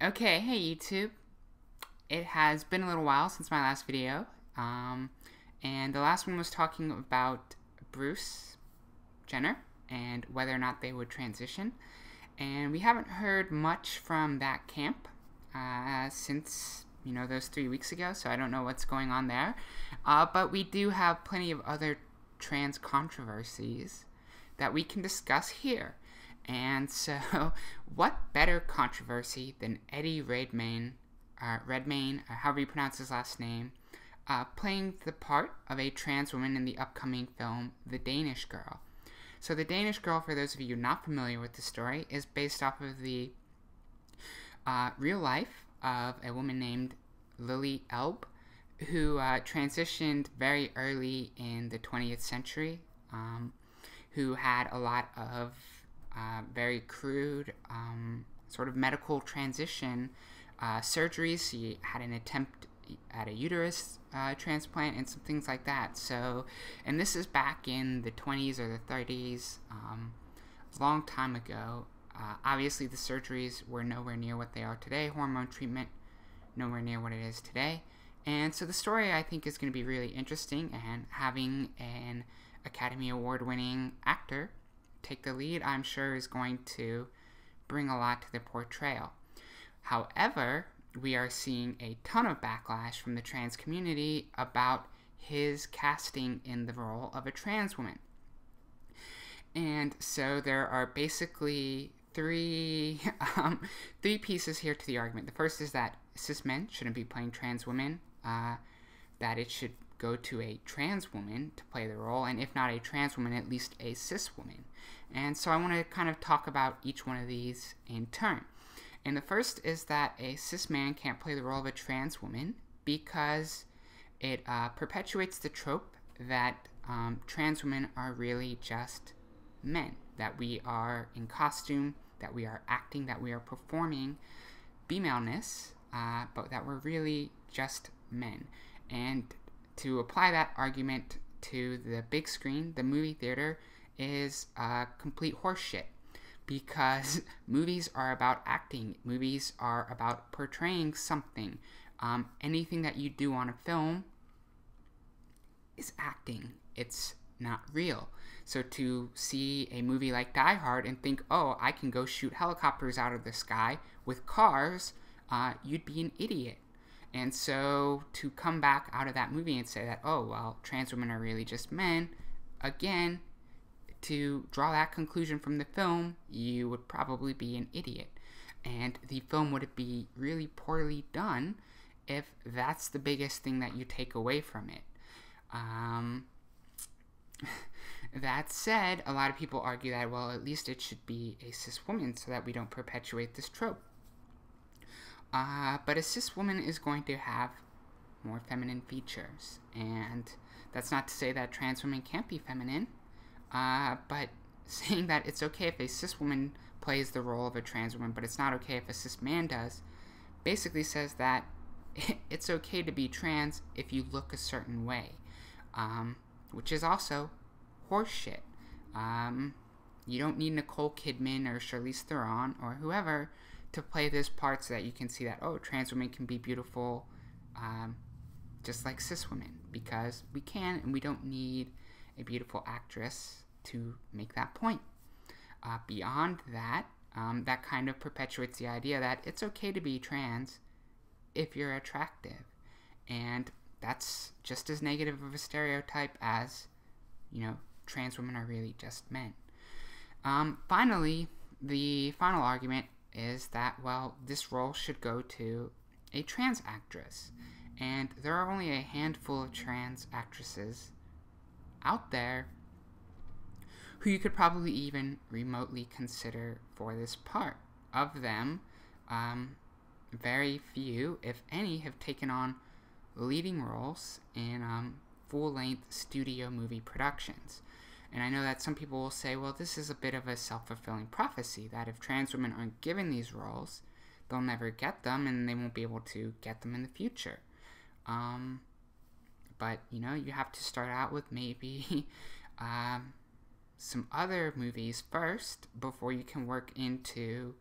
Okay, hey YouTube. It has been a little while since my last video, and the last one was talking about Bruce Jenner and whether or not they would transition. And we haven't heard much from that camp since, those 3 weeks ago, so I don't know what's going on there. But we do have plenty of other trans controversies that we can discuss here. And so, what better controversy than Eddie Redmayne, however you pronounce his last name, playing the part of a trans woman in the upcoming film, The Danish Girl. So, The Danish Girl, for those of you not familiar with the story, is based off of the real life of a woman named Lili Elbe, who transitioned very early in the 20th century, who had a lot of very crude sort of medical transition surgeries. She had an attempt at a uterus transplant and some things like that. So, and this is back in the 20s or the 30s, a long time ago. Obviously, the surgeries were nowhere near what they are today. Hormone treatment, nowhere near what it is today. And so the story, I think, is going to be really interesting, and having an Academy Award winning actor take the lead, I'm sure, is going to bring a lot to the portrayal. However, we are seeing a ton of backlash from the trans community about his casting in the role of a trans woman. And so there are basically three pieces here to the argument. The first is that cis men shouldn't be playing trans women, that it should go to a trans woman to play the role, and if not a trans woman, at least a cis woman. And so I want to kind of talk about each one of these in turn. And the first is that a cis man can't play the role of a trans woman because it perpetuates the trope that trans women are really just men, that we are in costume, that we are acting, that we are performing femaleness, but that we're really just men. And to apply that argument to the big screen, the movie theater, is complete horseshit, because movies are about acting. Movies are about portraying something. Anything that you do on a film is acting. It's not real. So to see a movie like Die Hard and think, oh, I can go shoot helicopters out of the sky with cars, you'd be an idiot. And so to come back out of that movie and say that, oh, well, trans women are really just men, again, to draw that conclusion from the film, you would probably be an idiot. And the film would be really poorly done if that's the biggest thing that you take away from it. That said, a lot of people argue that, well, at least it should be a cis woman so that we don't perpetuate this trope. But a cis woman is going to have more feminine features. And that's not to say that trans women can't be feminine. But saying that it's okay if a cis woman plays the role of a trans woman, but it's not okay if a cis man does, basically says that it's okay to be trans if you look a certain way, which is also horseshit. You don't need Nicole Kidman or Charlize Theron or whoever to play this part so that you can see that, oh, trans women can be beautiful just like cis women, because we can, and we don't need a beautiful actress to make that point. Beyond that, that kind of perpetuates the idea that it's okay to be trans if you're attractive. And that's just as negative of a stereotype as, trans women are really just men. Finally, the final argument is that, well, this role should go to a trans actress. And there are only a handful of trans actresses out there who you could probably even remotely consider for this part. Of them, very few, if any, have taken on leading roles in full-length studio movie productions. And I know that some people will say, well, this is a bit of a self-fulfilling prophecy, that if trans women aren't given these roles, they'll never get them, and they won't be able to get them in the future. But, you have to start out with maybe some other movies first before you can work into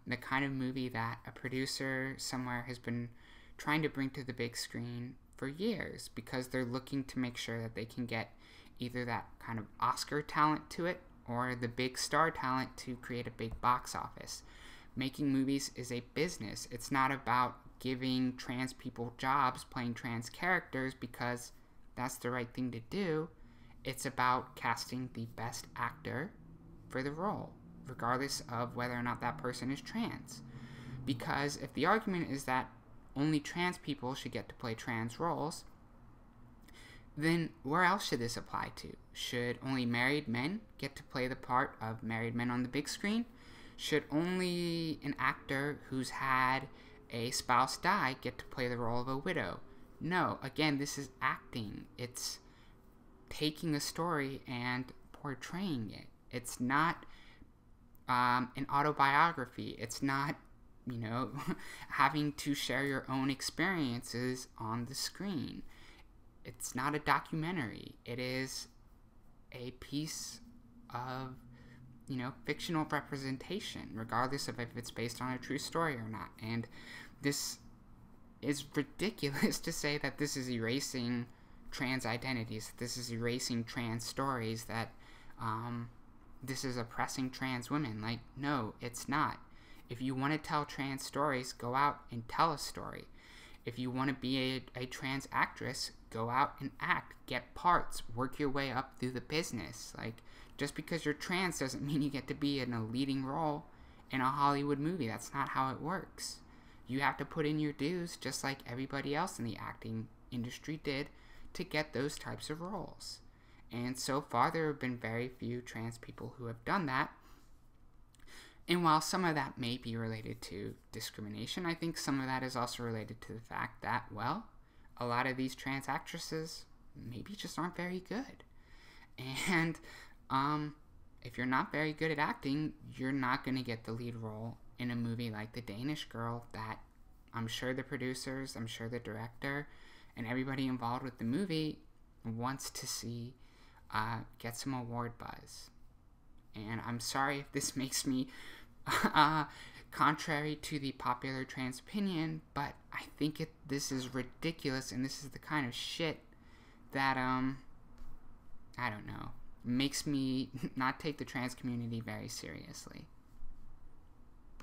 the kind of movie that a producer somewhere has been trying to bring to the big screen for years, because they're looking to make sure that they can get either that kind of Oscar talent to it or the big star talent to create a big box office. Making movies is a business. It's not about giving trans people jobs playing trans characters because that's the right thing to do. It's about casting the best actor for the role, regardless of whether or not that person is trans. Because if the argument is that only trans people should get to play trans roles, then where else should this apply to? Should only married men get to play the part of married men on the big screen? Should only an actor who's had a spouse die get to play the role of a widow? No, again, this is acting. It's taking a story and portraying it. It's not an autobiography. It's not, having to share your own experiences on the screen. It's not a documentary. It is a piece of, fictional representation, regardless of if it's based on a true story or not. And this is ridiculous to say that this is erasing trans identities, that this is erasing trans stories, that this is oppressing trans women. Like, no, it's not. If you want to tell trans stories, go out and tell a story. If you want to be a trans actress, go out and act, get parts, work your way up through the business. Like, just because you're trans doesn't mean you get to be in a leading role in a Hollywood movie. That's not how it works. You have to put in your dues just like everybody else in the acting industry did to get those types of roles. And so far, there have been very few trans people who have done that. And while some of that may be related to discrimination, I think some of that is also related to the fact that, well, a lot of these trans actresses maybe just aren't very good. And if you're not very good at acting, you're not going to get the lead role in a movie like The Danish Girl that I'm sure the producers, I'm sure the director, and everybody involved with the movie wants to see get some award buzz. And I'm sorry if this makes me contrary to the popular trans opinion, but I think this is ridiculous, and this is the kind of shit that, I don't know, makes me not take the trans community very seriously.